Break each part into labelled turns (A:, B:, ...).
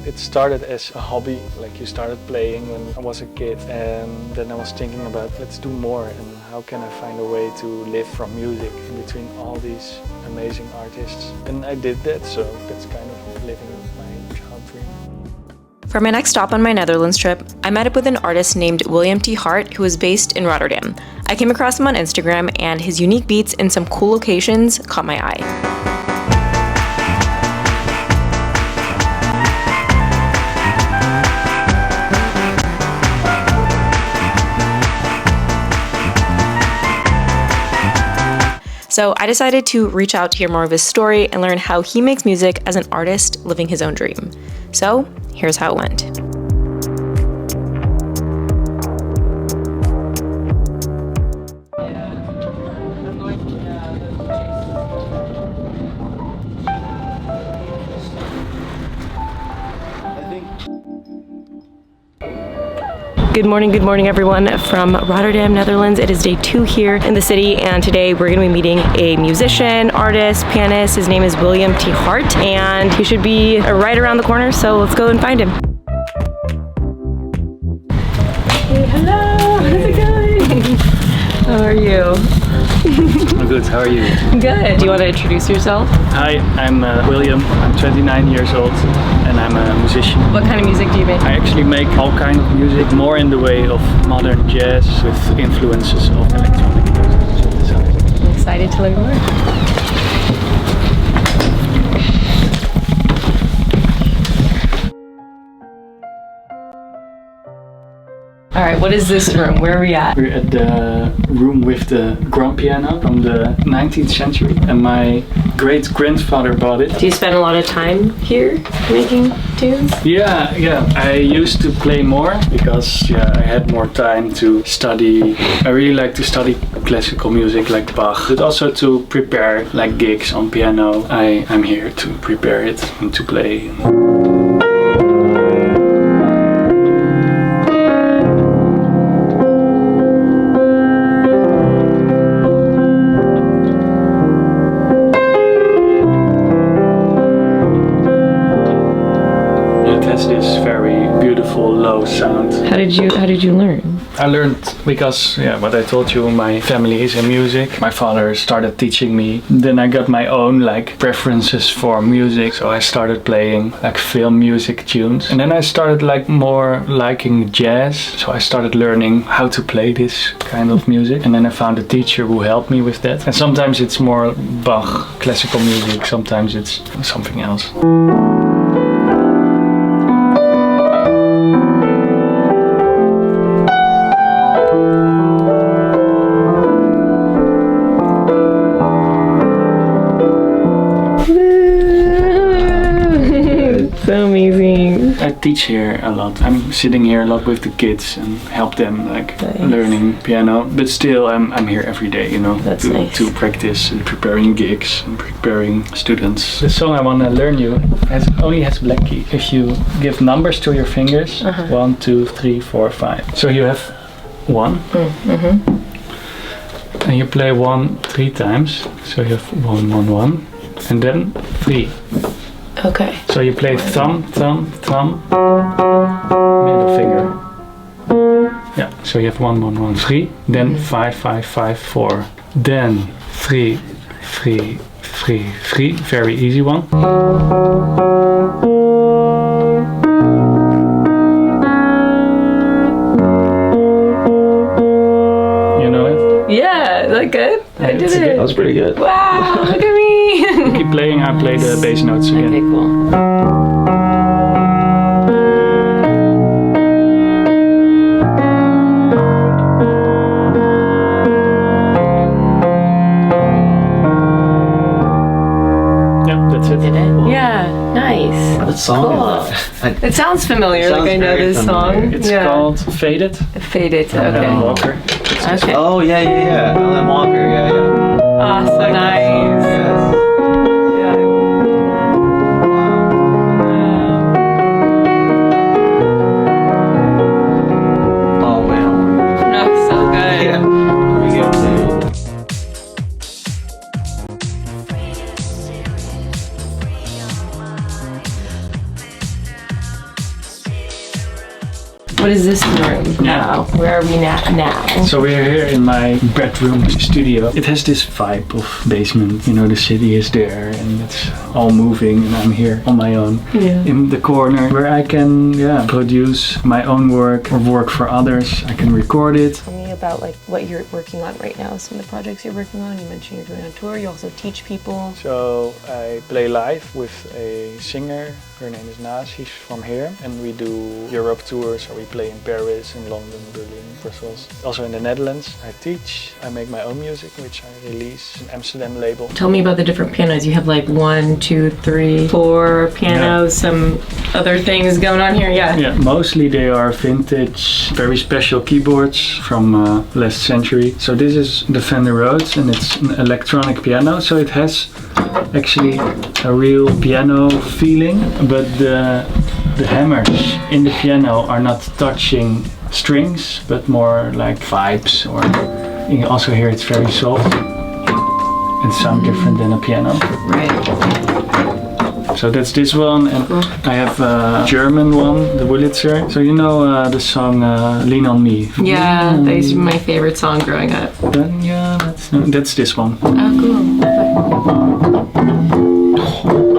A: It started as a hobby, like you started playing when I was a kid, and then I was thinking about let's do more and how can I find a way to live from music in between all these amazing artists. And I did that, so that's kind of living my child dream.
B: For my next stop on my Netherlands trip, I met up with an artist named Willem Hart who is based in Rotterdam. I came across him on Instagram and his unique beats in some cool locations caught my eye. So I decided to reach out to hear more of his story and learn how he makes music as an artist living his own dream. So here's how it went. Good morning everyone from Rotterdam, Netherlands. It is day 2 here in the city, and today we're gonna be meeting a musician, artist, pianist. His name is Willem Hart, and he should be right around the corner, so let's go and find him. Hey, hello, how's it going? How are you?
A: I'm good, how are you?
B: Good. Do you want to introduce yourself?
A: Hi, I'm William. I'm 29 years old and I'm a musician.
B: What kind of music do you make?
A: I actually make all kinds of music, more in the way of modern jazz with influences of electronic music.
B: I'm excited to learn more. All right, what is this room? Where are we at?
A: We're at the room with the grand piano from the 19th century, and my great-grandfather bought it.
B: Do you spend a lot of time here making tunes?
A: Yeah. I used to play more because I had more time to study. I really like to study classical music like Bach, but also to prepare like gigs on piano. I'm here to prepare it and to play. This very beautiful low sound.
B: How did you learn?
A: I learned because what I told you, my family is in music. My father started teaching me. Then I got my own like preferences for music, so I started playing like film music tunes. And then I started like more liking jazz, so I started learning how to play this kind of music. And then I found a teacher who helped me with that. And sometimes it's more Bach, classical music, sometimes it's something else.
B: So amazing.
A: I teach here a lot. I'm sitting here a lot with the kids and help them like learning piano. But still, I'm here every day, you know, to practice and preparing gigs and preparing students. The song I want to learn you only has black key. If you give numbers to your fingers, 1, 2, 3, 4, 5. So you have 1. And you play 1 3 times. So you have 1, 1, 1, and then 3.
B: Okay.
A: So you play thumb, thumb, thumb, middle finger. Yeah, so you have 1, 1, 1, 3, then 5, 5, 5, 4, then 3, 3, 3, 3, very easy one. You know it?
B: Yeah, is that good? I did it.
C: That was pretty good.
B: Wow, look at me.
A: Keep playing, I play the bass notes again.
B: Okay, cool.
A: Yeah, that's it.
B: Did it? Yeah, nice.
C: What song is that?
B: It sounds familiar, like I know this song.
A: It's called Faded.
B: Faded,
A: Alan
B: okay.
A: Walker.
B: Okay.
C: Oh, yeah. Alan Walker, yeah.
B: Oh, so nice.
C: Yes.
B: Yeah.
C: Oh, man.
B: No, so good.
C: Yeah.
B: What is this room now? Where are we now?
A: So we're here in my bedroom studio. It has this vibe of basement. You know, the city is there and it's all moving, and I'm here on my own in the corner where I can produce my own work or work for others. I can record it.
B: Tell me about like what you're working on right now. Some of the projects you're working on. You mentioned you're going on tour. You also teach people.
A: So I play live with a singer. Her name is Naas. She's from here, and we do Europe tours. So we play in Paris, in London, Berlin, Brussels. Also in the Netherlands. I teach. I make my own music, which I release an Amsterdam label.
B: Tell me about the different pianos. You have like 1, 2, 3, 4 pianos. Some other things going on here. Yeah,
A: mostly they are vintage, very special keyboards from last century. So this is the Fender Rhodes, and it's an electronic piano. So it has actually a real piano feeling, but the hammers in the piano are not touching strings, but more like vibes. Or you can also hear it's very soft and sound different than a piano.
B: Right.
A: So that's this one, and I have a German one, the Wurlitzer. So you know the song Lean on Me?
B: Yeah, that's my favorite song growing up.
A: That's this one.
B: Oh, cool.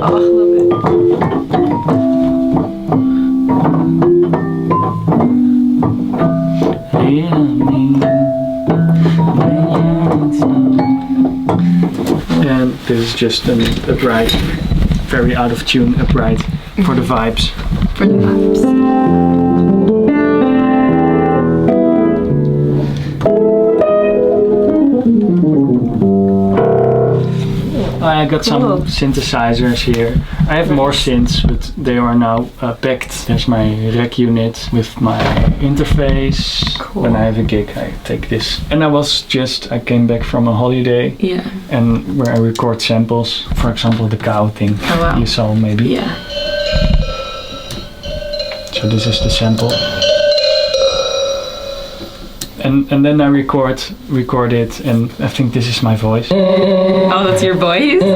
B: Oh, I love it.
A: And this is just an upright, very out of tune upright for the vibes.
B: For the vibes.
A: I got some synthesizers here. I have more synths, but they are now packed. There's my rec unit with my interface.
B: Cool.
A: When I have a gig, I take this. And I came back from a holiday.
B: Yeah.
A: And where I record samples. For example, the cow thing.
B: Oh, wow.
A: You saw maybe.
B: Yeah.
A: So this is the sample. And then I record it, and I think this is my voice.
B: Oh, that's your voice? Do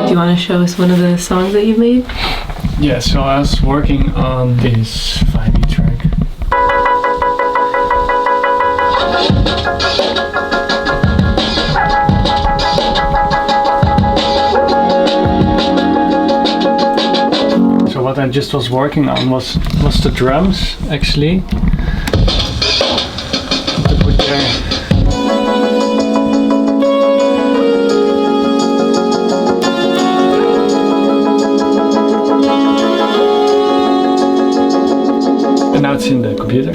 B: you want to show us one of the songs that you've made?
A: Yeah, so I was working on this 5e track. What I just was working on was the drums, actually. To put there. And now it's in the computer.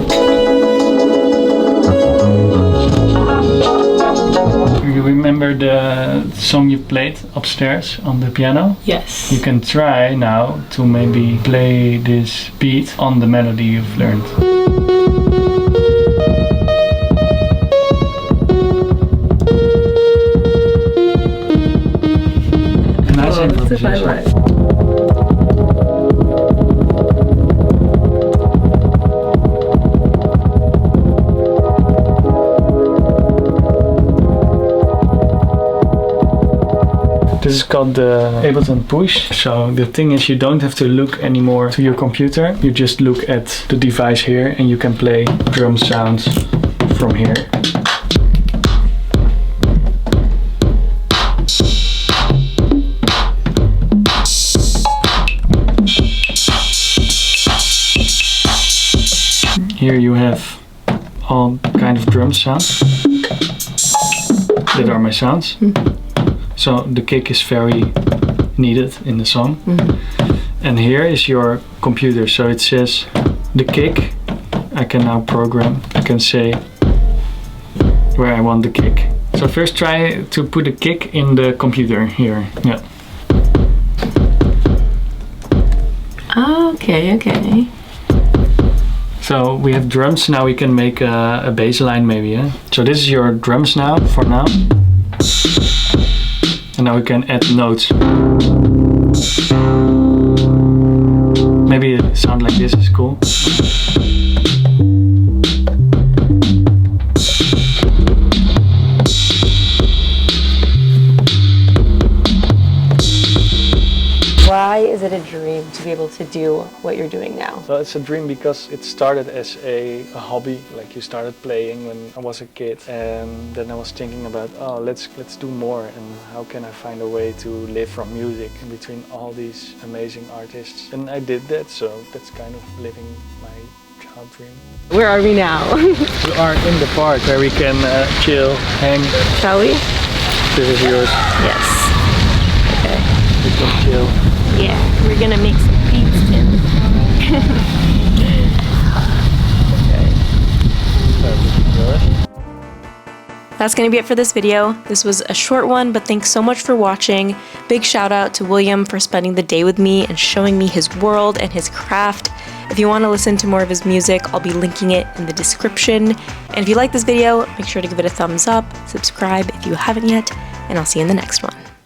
A: You remember the song you played upstairs on the piano?
B: Yes.
A: You can try now to maybe play this beat on the melody you've learned. Nice improvisation. This is called the Ableton Push. So the thing is, you don't have to look anymore to your computer. You just look at the device here and you can play drum sounds from here. Here you have all kind of drum sounds. That are my sounds. So the kick is very needed in the song. And here is your computer. So it says the kick. I can now program. I can say where I want the kick. So first try to put a kick in the computer here. Yeah.
B: Okay.
A: So we have drums. Now we can make a bass line maybe. Yeah? So this is your drums now, for now. And now we can add notes. Maybe a sound like this is cool.
B: to be able to do what you're doing now?
A: So it's a dream because it started as a hobby, like you started playing when I was a kid, and then I was thinking about, oh, let's do more, and how can I find a way to live from music in between all these amazing artists. And I did that, so that's kind of living my child dream.
B: Where are we now?
A: We are in the park where we can chill, hang.
B: Shall we?
A: This is yours.
B: Yes. Okay.
A: We can chill.
B: Yeah, we're gonna make some beat spins. That's going to be it for this video. This was a short one, but thanks so much for watching. Big shout out to William for spending the day with me and showing me his world and his craft. If you want to listen to more of his music, I'll be linking it in the description. And if you like this video, make sure to give it a thumbs up, subscribe if you haven't yet, and I'll see you in the next one.